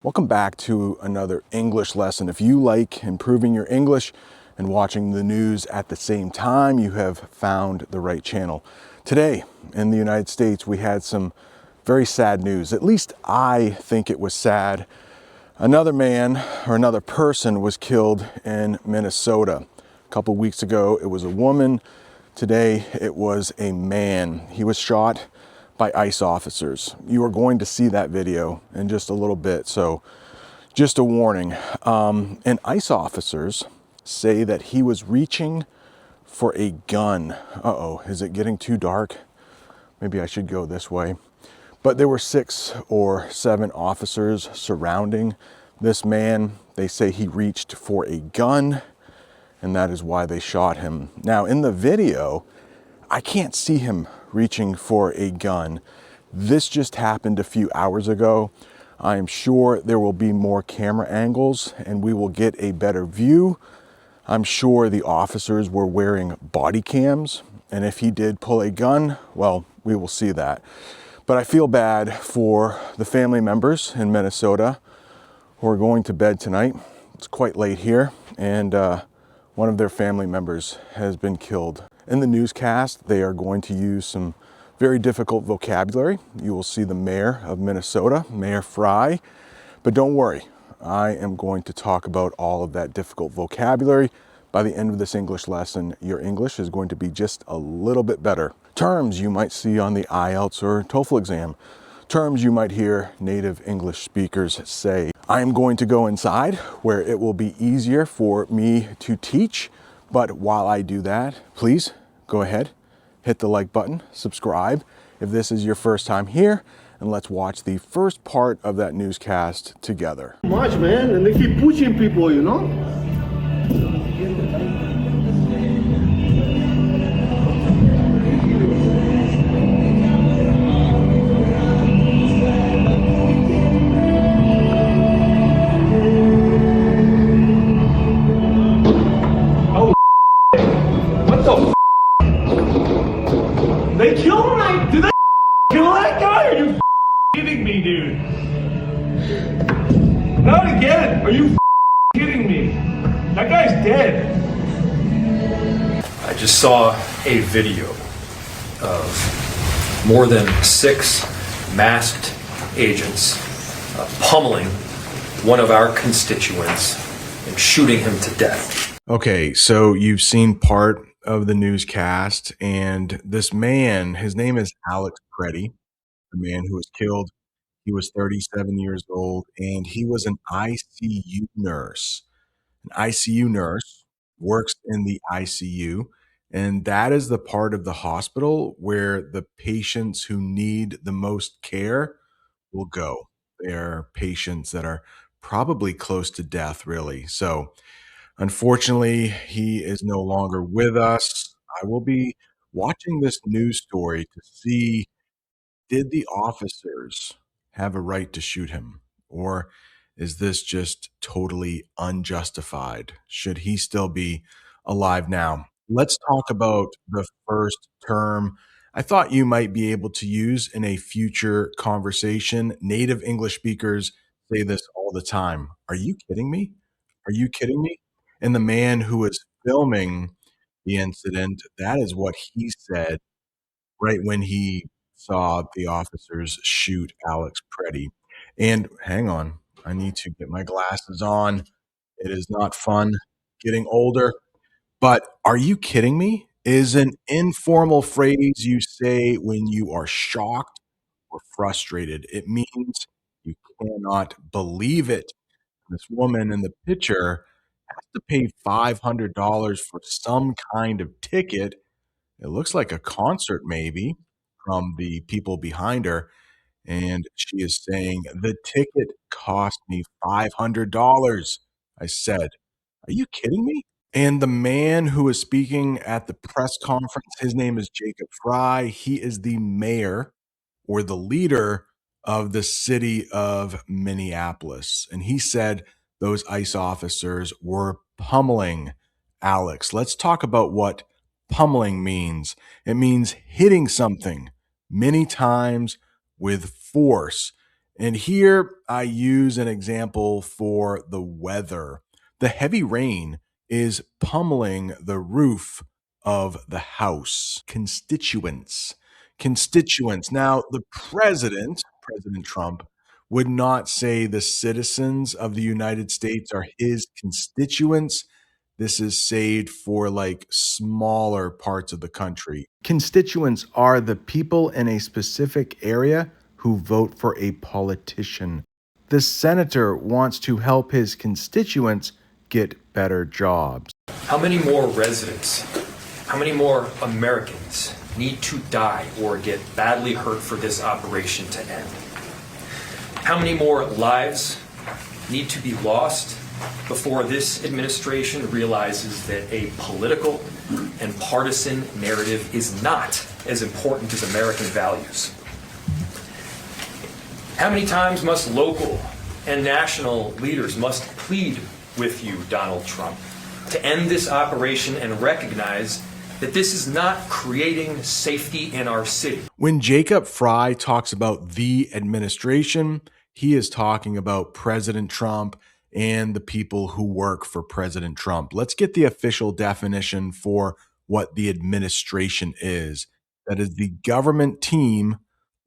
Welcome back to another English lesson. If you like improving your English and watching the news at the same time, you have found the right channel. Today in the United States, we had some very sad news. At least I think it was sad. Another man or another person was killed in Minnesota. A couple weeks ago, it was a woman. Today, it was a man. He was shot by ICE officers. You are going to see that video in just a little bit, so just a warning. And ICE officers say that he was reaching for a gun. Uh-oh, is it getting too dark? Maybe I should go this way. But there were 6 or 7 officers surrounding this man. They say he reached for a gun, and that is why they shot him. Now, in the video, I can't see him reaching for a gun. This just happened a few hours ago. I am sure there will be more camera angles and we will get a better view. I'm sure the officers were wearing body cams, and if he did pull a gun, well, we will see that. But I feel bad for the family members in Minnesota who are going to bed tonight. It's quite late here, and one of their family members has been killed. In the newscast, they are going to use some very difficult vocabulary. You will see the mayor of Minnesota, Mayor Fry, but don't worry, I am going to talk about all of that difficult vocabulary. By the end of this English lesson, your English is going to be just a little bit better. Terms you might see on the IELTS or TOEFL exam. Terms you might hear native English speakers say. I am going to go inside where it will be easier for me to teach. But while I do that, please go ahead, hit the like button, subscribe if this is your first time here, and let's watch the first part of that newscast together. Much, man, and they keep pushing people, you know? What the They killed him? Did they kill that guy? Are you kidding me, dude? Not again. Are you kidding me? That guy's dead. I just saw a video of more than 6 masked agents pummeling one of our constituents and shooting him to death. Okay, so you've seen part of the newscast, and this man, his name is Alex Preddy, the man who was killed. He was 37 years old, and he was an ICU nurse. An ICU nurse works in the ICU, and that is the part of the hospital where the patients who need the most care will go. They're patients that are probably close to death, really. So, unfortunately, he is no longer with us. I will be watching this news story to see, did the officers have a right to shoot him? Or is this just totally unjustified? Should he still be alive now? Let's talk about the first term I thought you might be able to use in a future conversation. Native English speakers say this all the time. Are you kidding me? Are you kidding me? And the man who was filming the incident, that is what he said right when he saw the officers shoot Alex Preddy. And hang on, I need to get my glasses on. It is not fun getting older. But are you kidding me? Is an informal phrase you say when you are shocked or frustrated. It means you cannot believe it. This woman in the picture has to pay $500 for some kind of ticket. It looks like a concert, maybe, from the people behind her. And she is saying, the ticket cost me $500. I said, are you kidding me? And the man who is speaking at the press conference, his name is Jacob Fry. He is the mayor or the leader of the city of Minneapolis. And he said those ICE officers were pummeling Alex. Let's talk about what pummeling means. It means hitting something many times with force. And here I use an example for the weather. The heavy rain is pummeling the roof of the house. Constituents. Constituents. Now, the president, President Trump, would not say the citizens of the United States are his constituents. This is saved for like smaller parts of the country. Constituents are the people in a specific area who vote for a politician. The senator wants to help his constituents get better jobs. How many more residents, how many more Americans need to die or get badly hurt for this operation to end? How many more lives need to be lost before this administration realizes that a political and partisan narrative is not as important as American values? How many times must local and national leaders must plead with you, Donald Trump, to end this operation and recognize that this is not creating safety in our city? When Jacob Fry talks about the administration, he is talking about President Trump and the people who work for President Trump. Let's get the official definition for what the administration is. That is the government team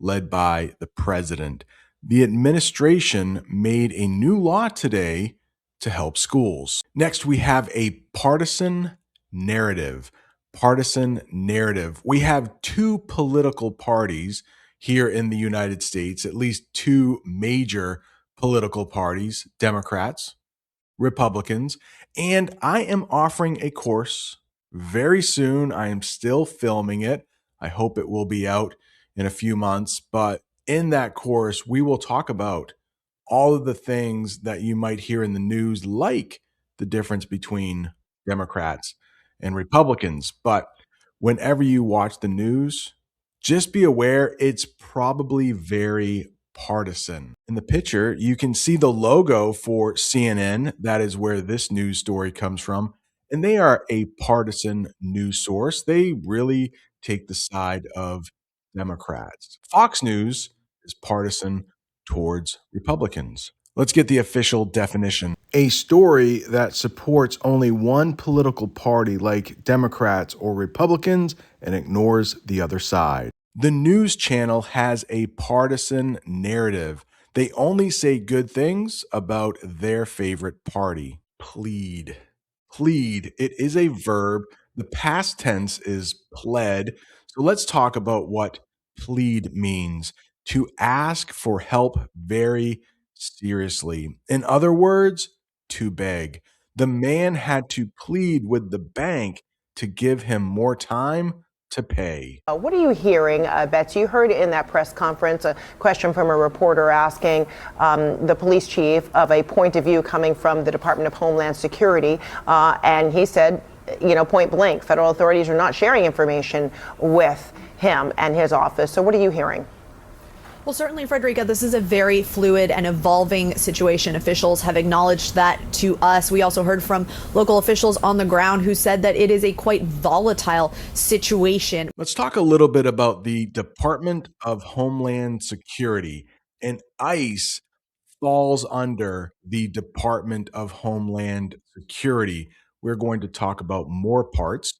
led by the president. The administration made a new law today to help schools. Next, we have a partisan narrative. Partisan narrative. We have two political parties here in the United States, at least two major political parties, Democrats, Republicans, and I am offering a course very soon. I am still filming it. I hope it will be out in a few months, but in that course, we will talk about all of the things that you might hear in the news, like the difference between Democrats and Republicans. But whenever you watch the news, just be aware it's probably very partisan. In the picture, you can see the logo for CNN. That is where this news story comes from. And they are a partisan news source. They really take the side of Democrats. Fox News is partisan towards Republicans. Let's get the official definition. A story that supports only one political party, like Democrats or Republicans, and ignores the other side. The news channel has a partisan narrative. They only say good things about their favorite party. Plead. Plead. It is a verb. The past tense is pled. So let's talk about what plead means. To ask for help very seriously. In other words, to beg. The man had to plead with the bank to give him more time to pay. What are you hearing, Betsy? You heard in that press conference a question from a reporter asking the police chief of a point of view coming from the Department of Homeland Security, and he said, point blank, federal authorities are not sharing information with him and his office. So what are you hearing? Well, certainly, Frederica, this is a very fluid and evolving situation. Officials have acknowledged that to us. We also heard from local officials on the ground who said that it is a quite volatile situation. Let's talk a little bit about the Department of Homeland Security. And ICE falls under the Department of Homeland Security. We're going to talk about more parts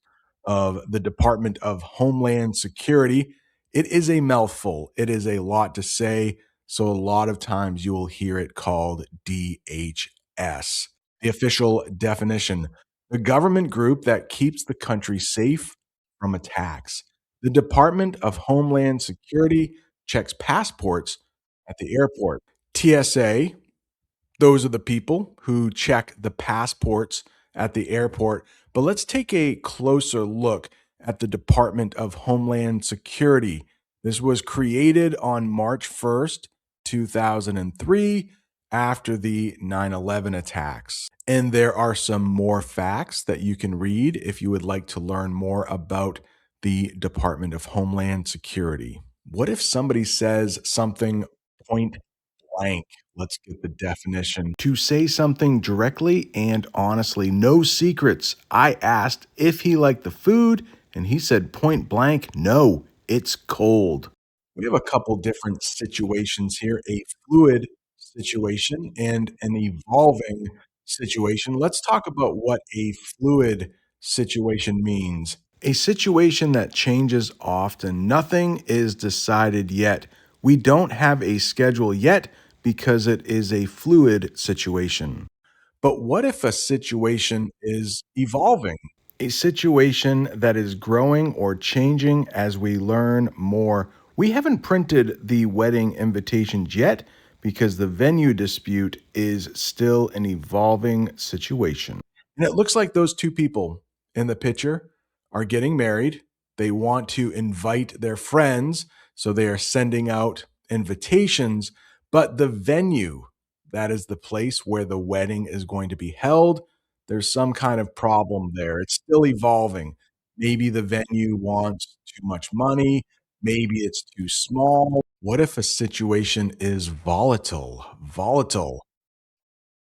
of the Department of Homeland Security. It is a mouthful. It is a lot to say. So a lot of times you will hear it called DHS. The official definition: the government group that keeps the country safe from attacks. The Department of Homeland Security checks passports at the airport. TSA, those are the people who check the passports at the airport. But let's take a closer look at the Department of Homeland Security. This was created on March 1st, 2003, after the 9/11 attacks. And there are some more facts that you can read if you would like to learn more about the Department of Homeland Security. What if somebody says something point blank? Let's get the definition. To say something directly and honestly, no secrets. I asked if he liked the food, and he said point blank, no, it's cold. We have a couple different situations here, a fluid situation and an evolving situation. Let's talk about what a fluid situation means. A situation that changes often. Nothing is decided yet. We don't have a schedule yet because it is a fluid situation. But what if a situation is evolving? A situation that is growing or changing as we learn more. We haven't printed the wedding invitations yet because the venue dispute is still an evolving situation. And it looks like those two people in the picture are getting married. They want to invite their friends, so they are sending out invitations, but the venue, that is the place where the wedding is going to be held, there's some kind of problem there. It's still evolving. Maybe the venue wants too much money. Maybe it's too small. What if a situation is volatile? Volatile.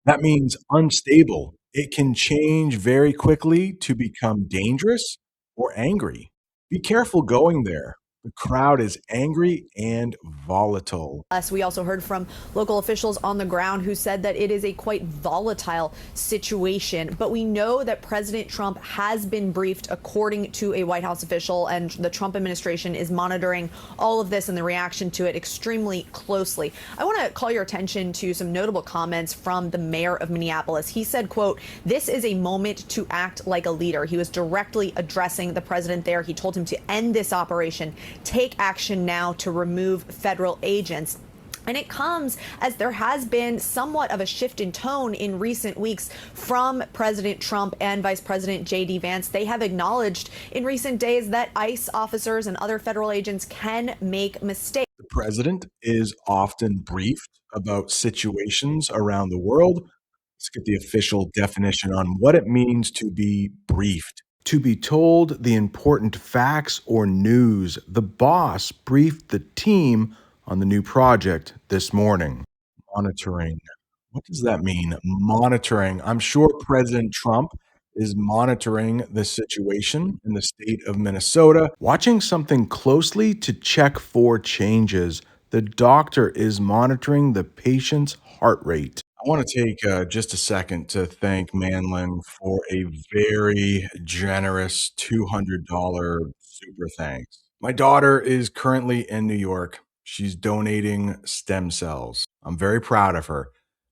That means unstable. It can change very quickly to become dangerous or angry. Be careful going there. The crowd is angry and volatile. We also heard from local officials on the ground who said that it is a quite volatile situation. But we know that President Trump has been briefed, according to a White House official, and the Trump administration is monitoring all of this and the reaction to it extremely closely. I want to call your attention to some notable comments from the mayor of Minneapolis. He said, quote, "This is a moment to act like a leader." He was directly addressing the president there. He told him to end this operation, take action now to remove federal agents. And it comes as there has been somewhat of a shift in tone in recent weeks from President Trump and Vice President J.D. Vance. They have acknowledged in recent days that ICE officers and other federal agents can make mistakes. The president is often briefed about situations around the world. Let's get the official definition on what it means to be briefed. To be told the important facts or news. The boss briefed the team on the new project this morning. Monitoring. What does that mean? Monitoring. I'm sure President Trump is monitoring the situation in the state of Minnesota, watching something closely to check for changes. The doctor is monitoring the patient's heart rate. I want to take just a second to thank Manlin for a very generous $200 super thanks. My daughter is currently in New York. She's donating stem cells. I'm very proud of her.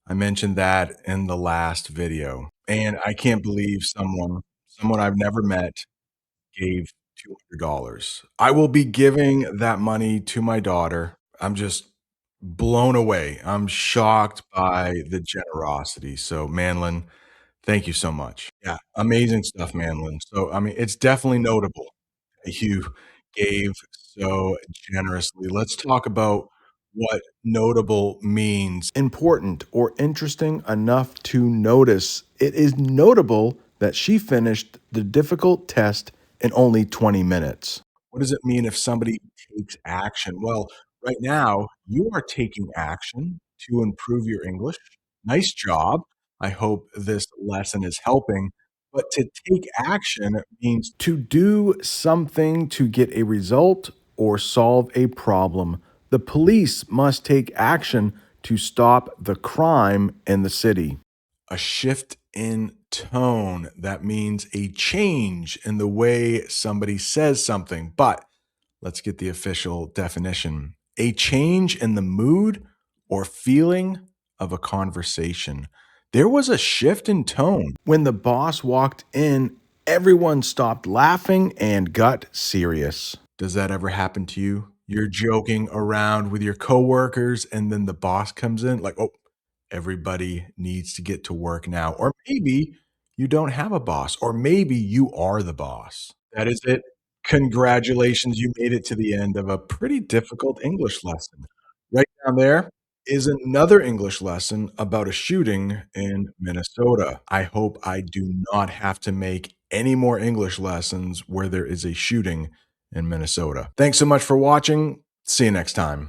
I mentioned that in the last video. And I can't believe someone I've never met gave $200. I will be giving that money to my daughter. I'm just blown away. I'm shocked by the generosity. So, Manlin, thank you so much. Yeah, amazing stuff, Manlin. So, I mean, it's definitely notable that you gave so generously. Let's talk about what notable means. Important or interesting enough to notice. It is notable that she finished the difficult test in only 20 minutes. What does it mean if somebody takes action? Well, right now, you are taking action to improve your English. Nice job. I hope this lesson is helping. But to take action means to do something to get a result or solve a problem. The police must take action to stop the crime in the city. A shift in tone. That means a change in the way somebody says something. But let's get the official definition. A change in the mood or feeling of a conversation. There was a shift in tone. When the boss walked in, everyone stopped laughing and got serious. Does that ever happen to you? You're joking around with your coworkers and then the boss comes in like, "Oh, everybody needs to get to work now." Or maybe you don't have a boss, or maybe you are the boss. That is it. Congratulations, you made it to the end of a pretty difficult English lesson. Right down there is another English lesson about a shooting in Minnesota. I hope I do not have to make any more English lessons where there is a shooting in Minnesota. Thanks so much for watching. See you next time.